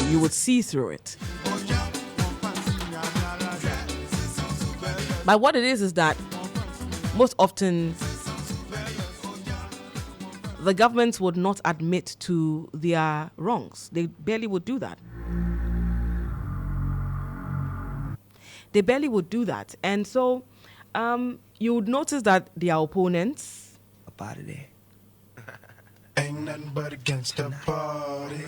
you would see through it. But what it is that most often the government would not admit to their wrongs. They barely would do that. They barely would do that. And so you would notice that their opponents up out of there. Ain't nothing but against the party.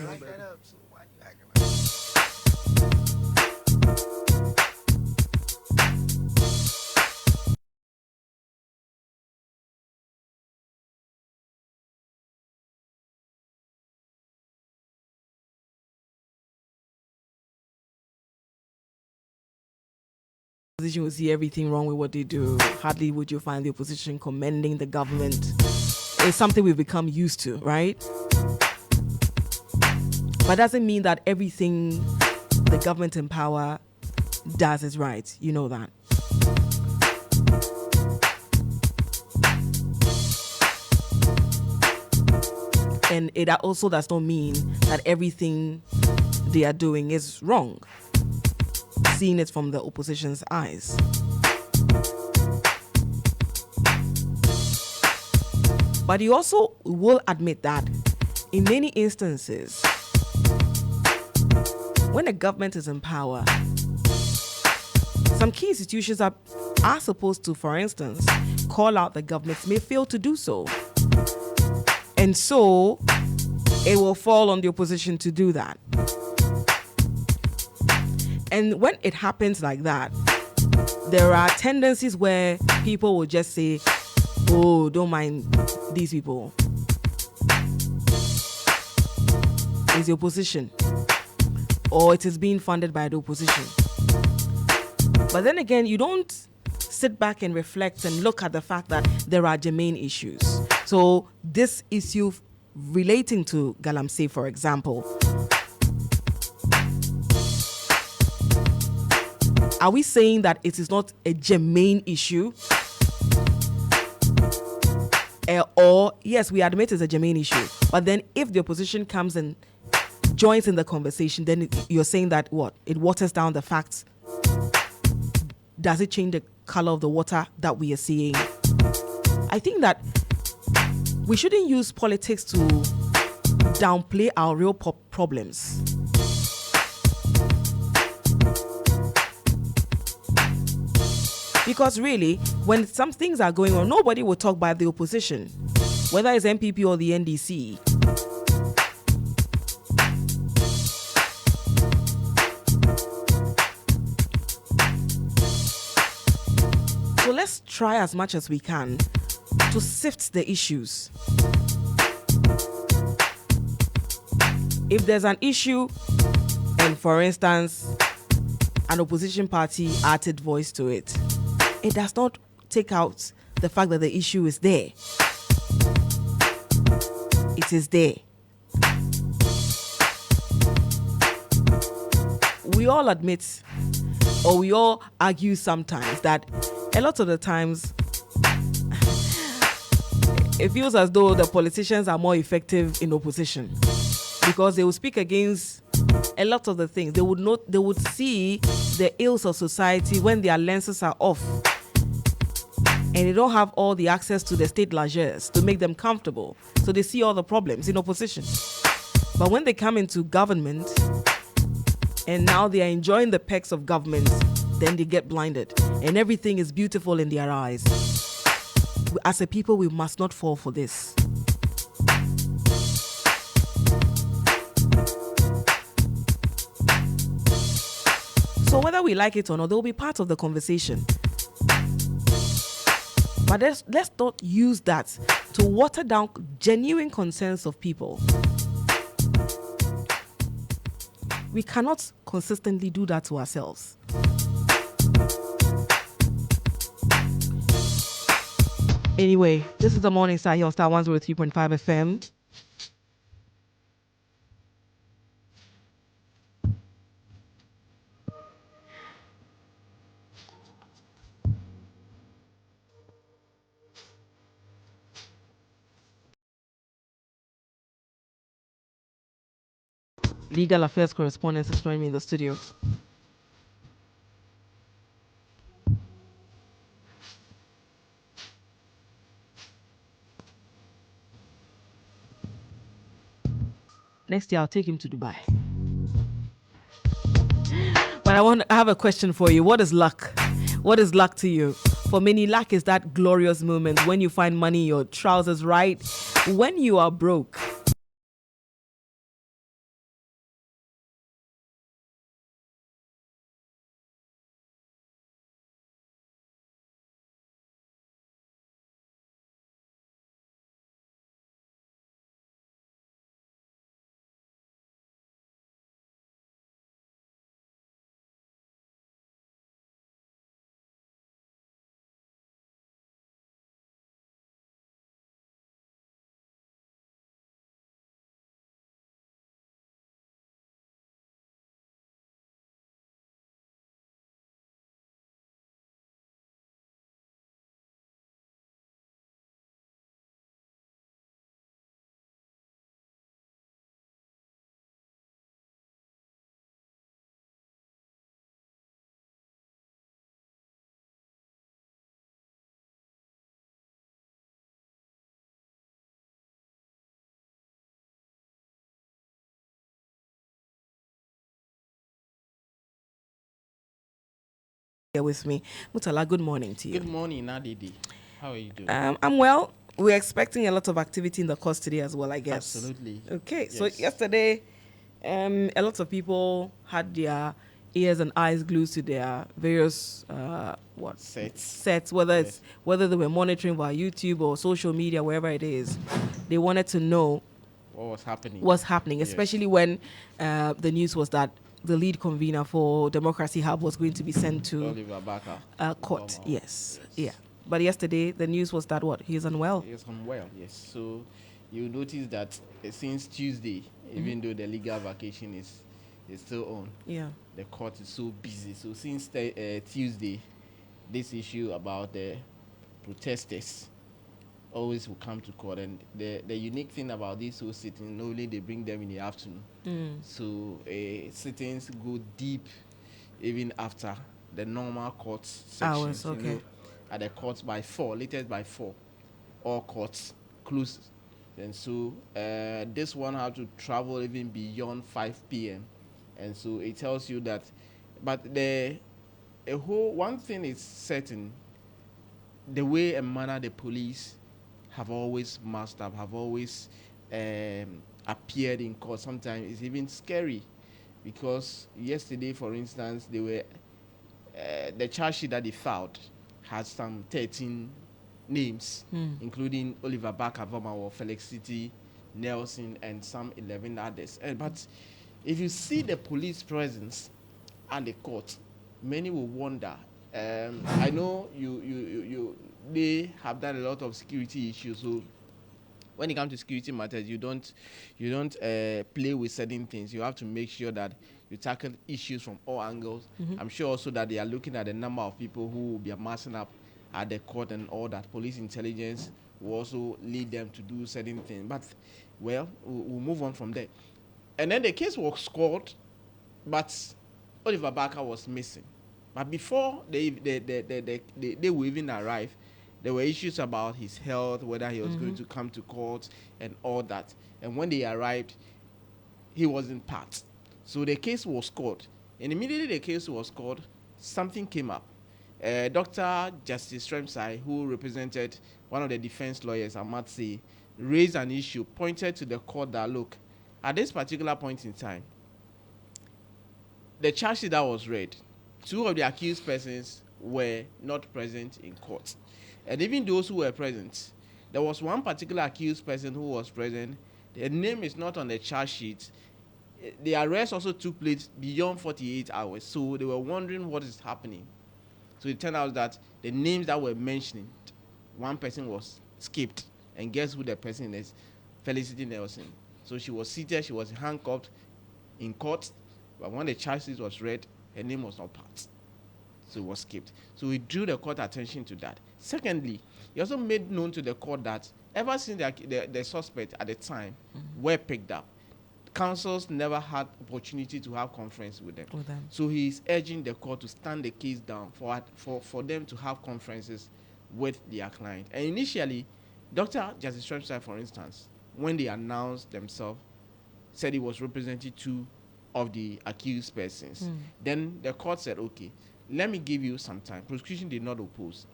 opposition will see everything wrong with what they do. Hardly would you find the opposition commending the government. It's something we've become used to, right? But doesn't mean that everything the government in power does is right. You know that. And it also does not mean that everything they are doing is wrong, seeing it from the opposition's eyes. But you also will admit that in many instances, when a government is in power, some key institutions are supposed to, for instance, call out the government, may fail to do so. And so it will fall on the opposition to do that. And when it happens like that, there are tendencies where people will just say, oh, don't mind these people. It's the opposition. Or it is being funded by the opposition. But then again, you don't sit back and reflect and look at the fact that there are germane issues. So this issue relating to Galamsey, for example, are we saying that it is not a germane issue? Or, yes, we admit it's a germane issue. But then if the opposition comes and joins in the conversation, then you're saying that what? It waters down the facts. Does it change the color of the water that we are seeing? I think that we shouldn't use politics to downplay our real problems. Because really, when some things are going on, nobody will talk about the opposition, whether it's MPP or the NDC. So let's try as much as we can to sift the issues. If there's an issue, and for instance, an opposition party added voice to it, it does not take out the fact that the issue is there. It is there. We all admit, or we all argue sometimes, that a lot of the times it feels as though the politicians are more effective in opposition because they will speak against a lot of the things. They would see the ills of society when their lenses are off and they don't have all the access to the state largesse to make them comfortable. So they see all the problems in opposition. But when they come into government and now they are enjoying the perks of government, then they get blinded and everything is beautiful in their eyes. As a people, we must not fall for this. So whether we like it or not, they will be part of the conversation. But let's not use that to water down genuine concerns of people. We cannot consistently do that to ourselves. Anyway, this is the Morning Star here on Star 103.5 FM. legal affairs correspondent, is joining me in the studio. Next year, I'll take him to Dubai. But I have a question for you. What is luck? What is luck to you? For many, luck is that glorious moment when you find money in your trousers, right? When you are broke. Here with me. Mutala, good morning to you. Good morning, Nadidi. How are you doing? I'm well. We're expecting a lot of activity in the course today as well, I guess. Absolutely. Okay, so Yes. yesterday, a lot of people had their ears and eyes glued to their various sets, whether Yes. whether they were monitoring via YouTube or social media, wherever it is. They wanted to know What was happening? what's happening, Yes. especially when the news was that the lead convener for Democracy Hub was going to be sent to Oliver Barker. court. Former- Yes, yeah. But yesterday, the news was that what? He's unwell. He is unwell, yes. So you notice that since Tuesday, even though the legal vacation is still on, Yeah. the court is so busy. So since Tuesday, this issue about the protesters always will come to court. And the unique thing about these whole sittings, normally they bring them in the afternoon. So sittings go deep even after the normal court sections. Hours, okay. At the courts by 4, latest by 4, all courts close. And so this one had to travel even beyond 5 p.m. And so it tells you that, but one thing is certain, the way and manner the police have always masked up, have always appeared in court. Sometimes it's even scary, because yesterday, for instance, they were the charge sheet that they filed had some 13 names, including Oliver Barker, Vomawa, Felix City, Nelson, and some 11 others. But if you see the police presence at the court, many will wonder. I know they have done a lot of security issues, so when it comes to security matters, you don't play with certain things. You have to make sure that you tackle issues from all angles. I'm sure also that they are looking at the number of people who will be amassing up at the court, and all that. Police intelligence will also lead them to do certain things. But well, we'll move on from there. And then the case was scored, but Oliver Barker was missing. But before they will even arrive, there were issues about his health, whether he was going to come to court and all that. And when they arrived, he wasn't part. So the case was scored. And immediately the case was scored, something came up. Dr. Justice Remsai, who represented one of the defense lawyers, I might say, raised an issue, pointed to the court that, look, at this particular point in time, the charge sheet that was read, 2 of the accused persons were not present in court. And even those who were present, there was one particular accused person who was present. Their name is not on the charge sheet. The arrest also took place beyond 48 hours. So they were wondering what is happening. So it turned out that the names that were mentioned, one person was skipped. And guess who the person is? Felicity Nelson. So she was seated, she was handcuffed in court, but when the charge sheet was read, her name was not part. So it was skipped. So we drew the court attention to that. Secondly, he also made known to the court that ever since the suspect at the time were picked up, counsels never had opportunity to have conference with them. So he is urging the court to stand the case down for them to have conferences with their client. And initially, Dr. Justice Shropshire, for instance, when they announced themselves, said he was representing two of the accused persons. Then the court said, okay, let me give you some time. Prosecution did not oppose.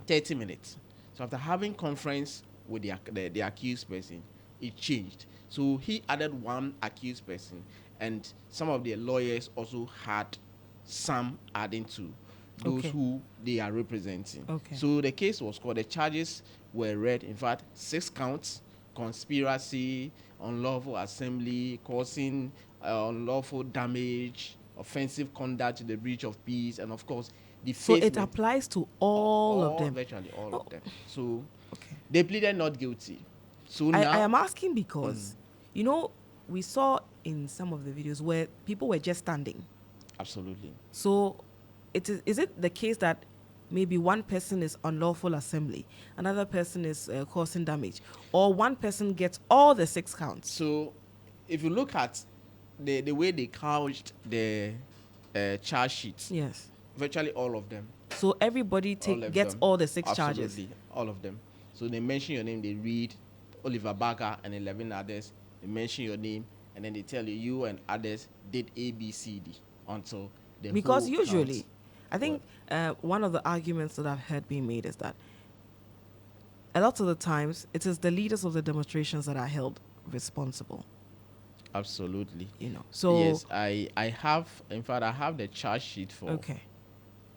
30 minutes. So after having conference with the accused person, it changed. So he added one accused person, and some of the lawyers also had some adding to those who they are representing. So the case was called, the charges were read, in fact, 6 counts: conspiracy, unlawful assembly, causing unlawful damage, offensive conduct to the breach of peace, and of course, so it applies to all of them. Virtually all of them. So they pleaded not guilty. So now I am asking because, you know, we saw in some of the videos where people were just standing. Absolutely. So is it the case that maybe one person is unlawful assembly, another person is causing damage, or one person gets all the 6 counts? So if you look at the way they couched the charge sheets, yes, virtually all of them. So everybody gets all the 6 charges. Absolutely, all of them. So they mention your name, they read Oliver Barker and 11 others. They mention your name, and then they tell you and others did A, B, C, D until the because whole usually, count. I think one of the arguments that I've heard being made is that a lot of the times it is the leaders of the demonstrations that are held responsible. Absolutely. You know. So yes, I have, in fact, I have the charge sheet for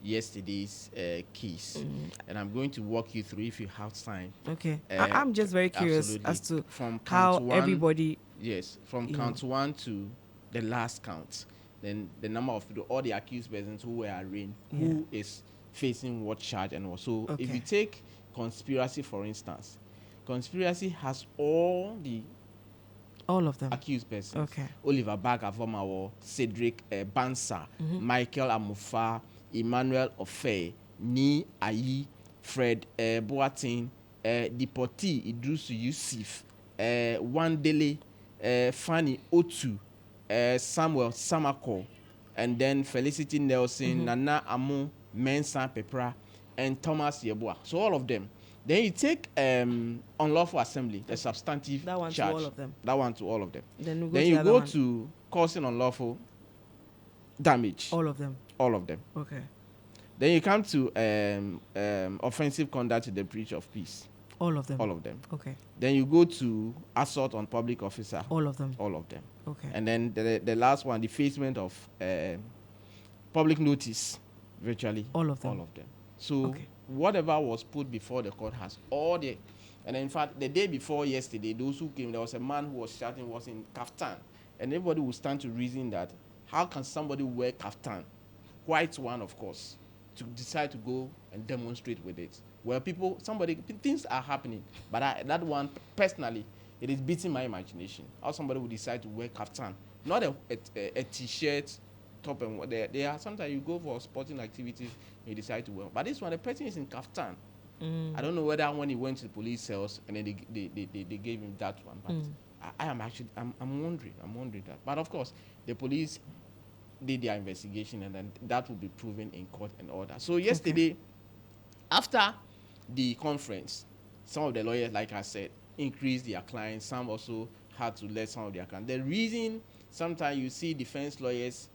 yesterday's case, and I'm going to walk you through if you have time. Okay. I'm just very curious as to from how everybody. Yes, from count 1 to the last count. Then the number of people, all the accused persons who were arraigned, who is facing what charge and what. So if you take conspiracy, for instance, conspiracy has all of them accused persons. Oliver Barker, former Cedric Bansa, Michael Amufa, Emmanuel Ofe, Ni Ayi, Fred Boateng, Deportee Idrusu Yusuf, Wandele, Fanny Otu, Samuel Samako, and then Felicity Nelson, Nana Amu, Mensa Pepra, and Thomas Yeboah. So all of them. Then you take unlawful assembly, the substantive that one charge. To all of them. That one to all of them. Then you go to causing unlawful damage. All of them. All of them. Okay. Then you come to offensive conduct to the breach of peace. All of them. All of them. Okay. Then you go to assault on public officer. All of them. All of them. Okay. And then the last one, defacement of public notice, virtually. All of them. All of them. So whatever was put before the court has all the, and in fact, the day before yesterday, those who came, there was a man who was shouting, was in kaftan, and everybody would stand to reason that how can somebody wear kaftan, white one, of course, to decide to go and demonstrate with it? Well, things are happening, but that one personally, it is beating my imagination. How somebody would decide to wear kaftan, not a t-shirt, top and what they are. Sometimes you go for sporting activities, you decide to wear. But this one, the person is in kaftan. I don't know whether when he went to the police cells and then they gave him that one. But I'm wondering that. But of course, the police did their investigation, and then that will be proven in court and all that. So yesterday, after the conference, some of the lawyers, like I said, increased their clients. Some also had to let some of their clients. The reason sometimes you see defense lawyers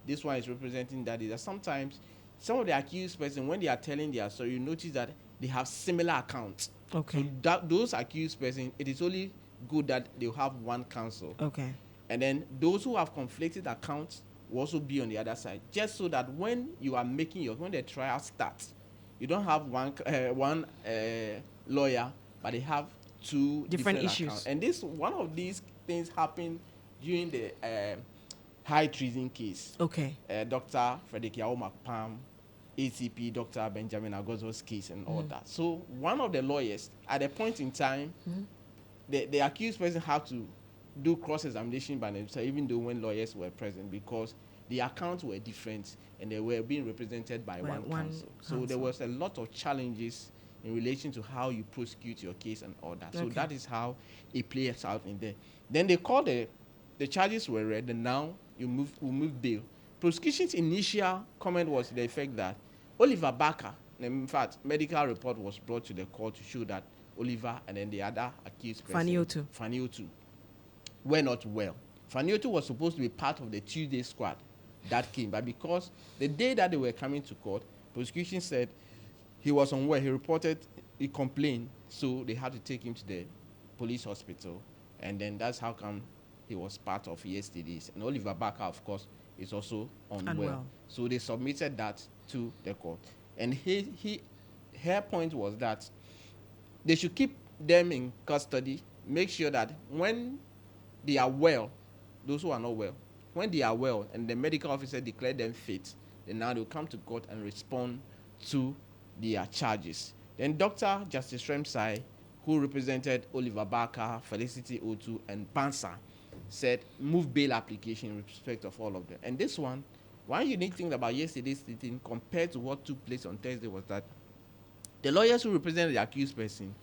this one is representing that is that sometimes some of the accused person, when they are telling their story, you notice that they have similar accounts. Okay. So those accused person, it is only good that they have one counsel. Okay. And then those who have conflicted accounts will also be on the other side, just so that when you are when the trial starts, you don't have one lawyer, but they have two different issues. Accounts. And one of these things happened during the high treason case. Okay. Dr. Frederick Yao Pam, ACP, Dr. Benjamin Agozo's case and all that. So one of the lawyers, at a point in time, the accused person had to do cross-examination by themselves, even though when lawyers were present, because the accounts were different and they were being represented by one counsel. So there was a lot of challenges in relation to how you prosecute your case and all that. So Okay. that is how it plays out in there. Then they call the charges were read, and now we move bail. Prosecution's initial comment was to the effect that Oliver Barker, in fact, medical report was brought to the court to show that Oliver and then the other accused person, Fanny Otu, were not well. Fanny Otu was supposed to be part of the Tuesday squad that came, but because the day that they were coming to court, prosecution said he was unwell. He complained, so they had to take him to the police hospital, and then that's how come he was part of yesterday's. And Oliver Barker, of course, is also unwell. So they submitted that to the court, and her point was that they should keep them in custody, make sure that when they are well, those who are not well, when they are well and the medical officer declared them fit, then now they'll come to court and respond to their charges. Then Dr. Justice Remsai, who represented Oliver Barker, Felicity Otu, and Bansa, said move bail application in respect of all of them. And this one unique thing about yesterday's sitting compared to what took place on Thursday was that the lawyers who represented the accused person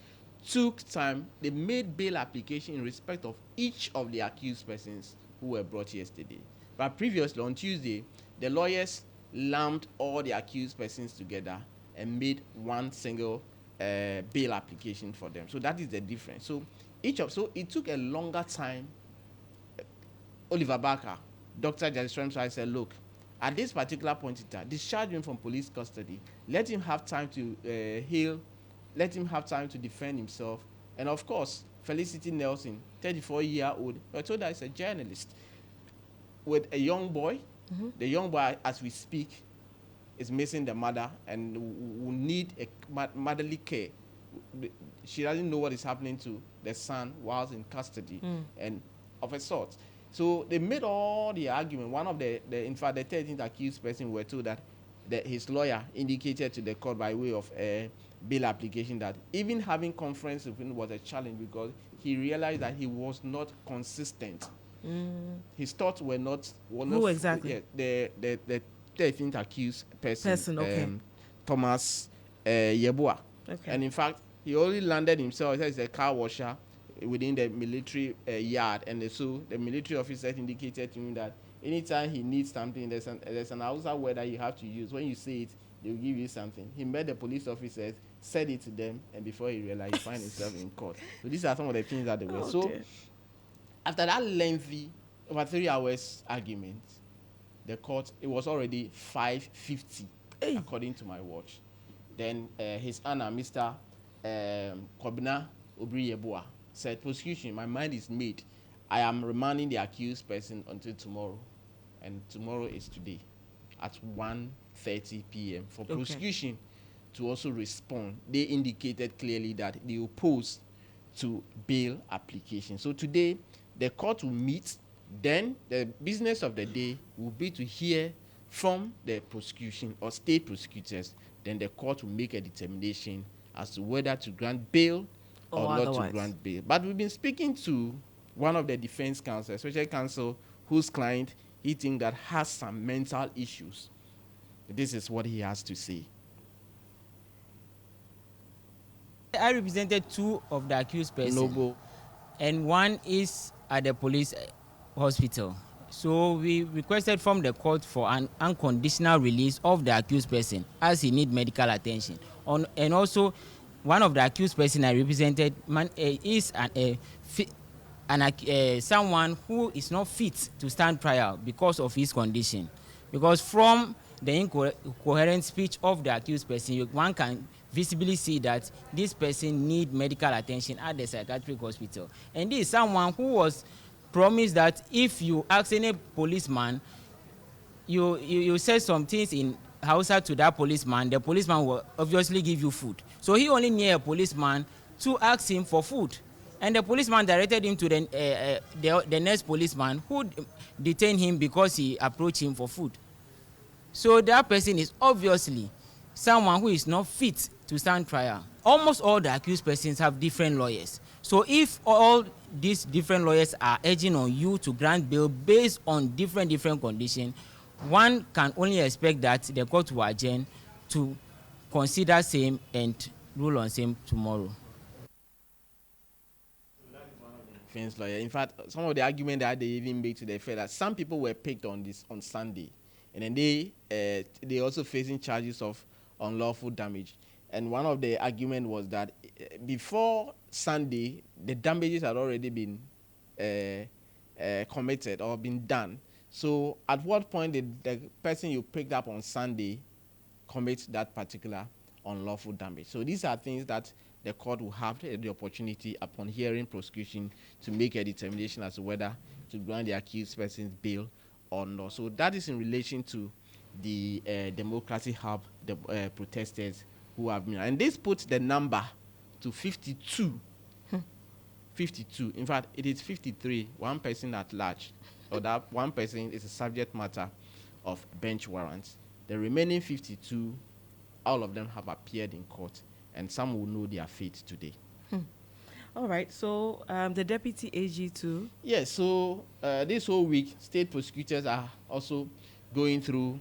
took time. They made bail application in respect of each of the accused persons who were brought yesterday. But previously, on Tuesday, the lawyers lumped all the accused persons together and made one single bail application for them. So that is the difference. So it took a longer time. Oliver Barker, Dr. Justice Remsai said, look, at this particular point in time, discharge him from police custody, let him have time to heal, let him have time to defend himself. And of course, Felicity Nelson, 34-year-old, we're told that he's a journalist with a young boy. Mm-hmm. The young boy, as we speak, is missing the mother and will need a motherly care. She doesn't know what is happening to the son whilst in custody and of a sort. So they made all the argument. One of in fact, the 13th accused person were told that his lawyer indicated to the court by way of a bail application that even having conference with him was a challenge because he realized that he was not consistent. His thoughts were not. Who exactly? The 13th accused person okay. Thomas Yeboah. Okay. And in fact, he only landed himself. He said he's a car washer within the military yard, and so the military officer indicated to him that anytime he needs something, there's an Hausa word that you have to use. When you say it, they'll give you something. He met the police officers, said it to them, and before he realized, he found himself in court. So these are some of the things that they were. So after that lengthy, over 3 hours argument, the court, it was already 5:50, according to my watch. Then his Honor, Mr. Kobina Obri-Yeboah, said, prosecution, my mind is made. I am remanding the accused person until tomorrow. And tomorrow is today at 1:30 p.m. for prosecution to also respond. They indicated clearly that they oppose to bail application. So today, the court will meet. Then the business of the day will be to hear from the prosecution or state prosecutors. Then the court will make a determination as to whether to grant bail or not to grant bail. But we've been speaking to one of the defense counsel, special counsel, whose client he thinks that has some mental issues. This is what he has to say. I represented 2 of the accused persons. Noble. And one is at the police hospital. So we requested from the court for an unconditional release of the accused person as he needs medical attention. And also, one of the accused person I represented is someone who is not fit to stand trial because of his condition. Because from the incoherent speech of the accused person, one can visibly see that this person needs medical attention at the psychiatric hospital. And this is someone who was promised that if you ask any policeman, you say some things in Hausa to that policeman, the policeman will obviously give you food. So he only needed a policeman to ask him for food. And the policeman directed him to the next policeman who detained him because he approached him for food. So that person is obviously someone who is not fit to stand trial. Almost all the accused persons have different lawyers. So if all these different lawyers are urging on you to grant bail based on different conditions, one can only expect that the court will adjourn to consider same and rule on same tomorrow. Defense lawyer. In fact, some of the argument that they even make to the fact that some people were picked on this on Sunday, and then they also facing charges of unlawful damage. And one of the argument was that before Sunday, the damages had already been committed or been done. So at what point did the person you picked up on Sunday commit that particular unlawful damage? So these are things that the court will have the opportunity upon hearing prosecution to make a determination as to whether to grant the accused person's bail or not. So that is in relation to the Democracy Hub, the protesters who have been. And this puts the number to 52. 52. In fact, it is 53, one person at large. Or that one person is a subject matter of bench warrants. The remaining 52, all of them have appeared in court, and some will know their fate today. All right. So the deputy AG too. Yes. So this whole week, state prosecutors are also going through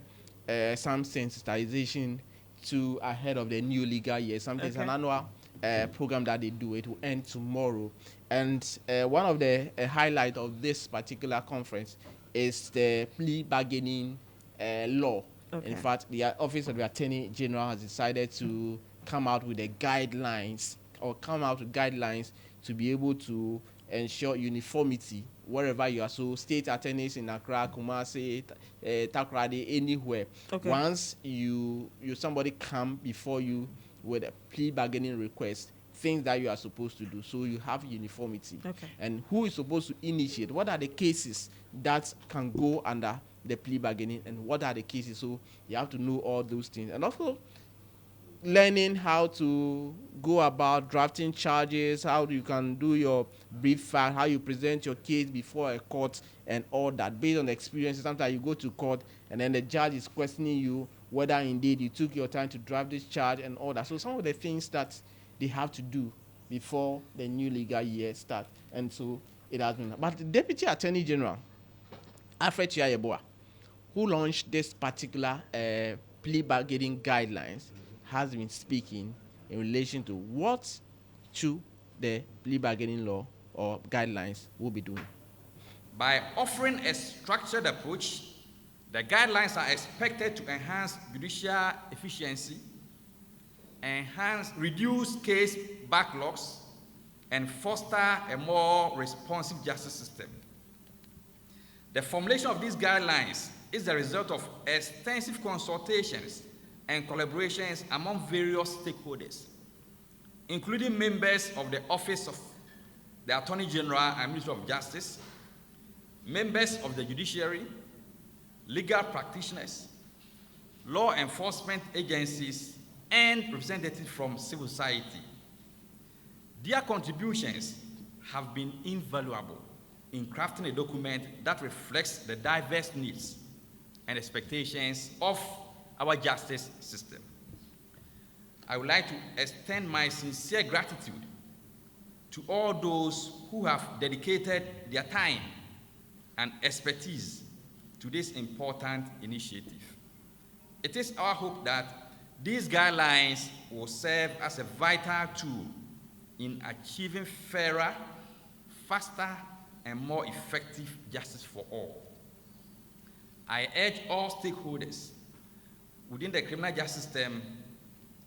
some sensitization to ahead of the new legal year. Sometimes an annual program that they do. It will end tomorrow. And one of the highlight of this particular conference is the plea bargaining law. Okay. In fact, the Office of the Attorney General has decided to come out with the guidelines to be able to ensure uniformity wherever you are. So state attorneys in Accra, Kumasi, Takoradi, anywhere. Okay. Once you somebody come before you with a plea bargaining request, things that you are supposed to do, so you have uniformity. Okay. And who is supposed to initiate? What are the cases that can go under the plea bargaining, and what are the cases? So you have to know all those things, and also learning how to go about drafting charges, how you can do your brief file, how you present your case before a court, and all that based on the experiences. Sometimes you go to court and then the judge is questioning you whether indeed you took your time to draft this charge and all that. So some of the things that they have to do before the new legal year starts, and so it has been. But the Deputy Attorney General, Alfred Chiayeboa, who launched this particular plea bargaining guidelines, has been speaking in relation to what should the plea bargaining law or guidelines will be doing. By offering a structured approach, the guidelines are expected to enhance judicial efficiency, reduce case backlogs, and foster a more responsive justice system. The formulation of these guidelines is the result of extensive consultations and collaborations among various stakeholders, including members of the Office of the Attorney General and Ministry of Justice, members of the judiciary, legal practitioners, law enforcement agencies, and representatives from civil society. Their contributions have been invaluable in crafting a document that reflects the diverse needs and expectations of our justice system. I would like to extend my sincere gratitude to all those who have dedicated their time and expertise to this important initiative. It is our hope that these guidelines will serve as a vital tool in achieving fairer, faster, and more effective justice for all. I urge all stakeholders within the criminal justice system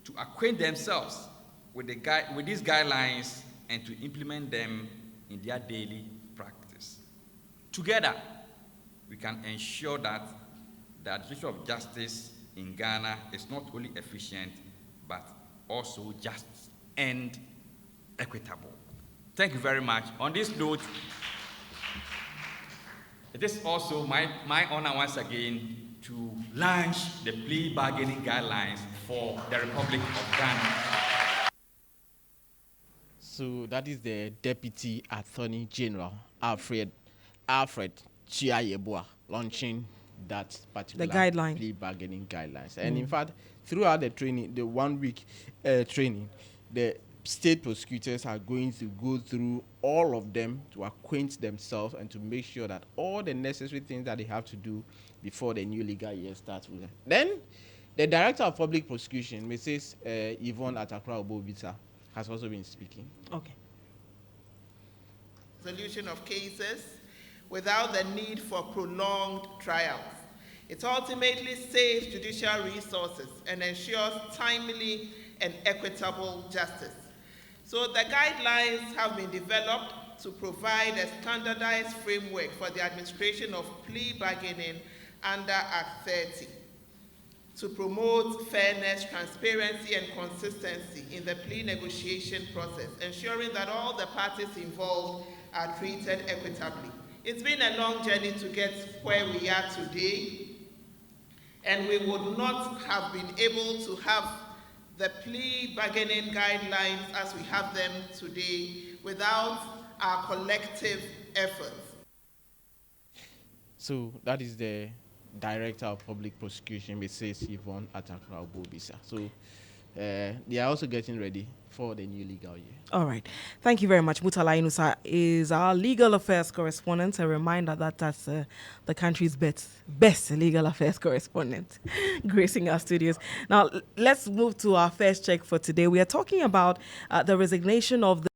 to acquaint themselves with these guidelines and to implement them in their daily practice. Together, we can ensure that the administration of justice in Ghana is not only efficient, but also just and equitable. Thank you very much. On this note, it is also my honor once again to launch the plea bargaining guidelines for the Republic of Ghana. So that is the Deputy Attorney General, Alfred Chiayeboa, launching that particular plea bargaining guidelines. And in fact, throughout the training, the 1 week training, the state prosecutors are going to go through all of them to acquaint themselves and to make sure that all the necessary things that they have to do before the new legal year starts with them. Then The Director of Public Prosecution, Mrs. Yvonne Atakra Obobisa, has also been speaking. Okay. Resolution of cases without the need for prolonged trials. It ultimately saves judicial resources and ensures timely and equitable justice. So the guidelines have been developed to provide a standardized framework for the administration of plea bargaining under Act 30 to promote fairness, transparency, and consistency in the plea negotiation process, ensuring that all the parties involved are treated equitably. It's been a long journey to get where we are today, and we would not have been able to have the plea bargaining guidelines as we have them today without our collective efforts. So that is the Director of Public Prosecution, Mrs. Yvonne Atakra Obobisa. So they are also getting ready for the new legal year. All right. Thank you very much. Mutala Inusa is our legal affairs correspondent. A reminder that that's the country's best legal affairs correspondent gracing our studios. Now, let's move to our first check for today. We are talking about the resignation of the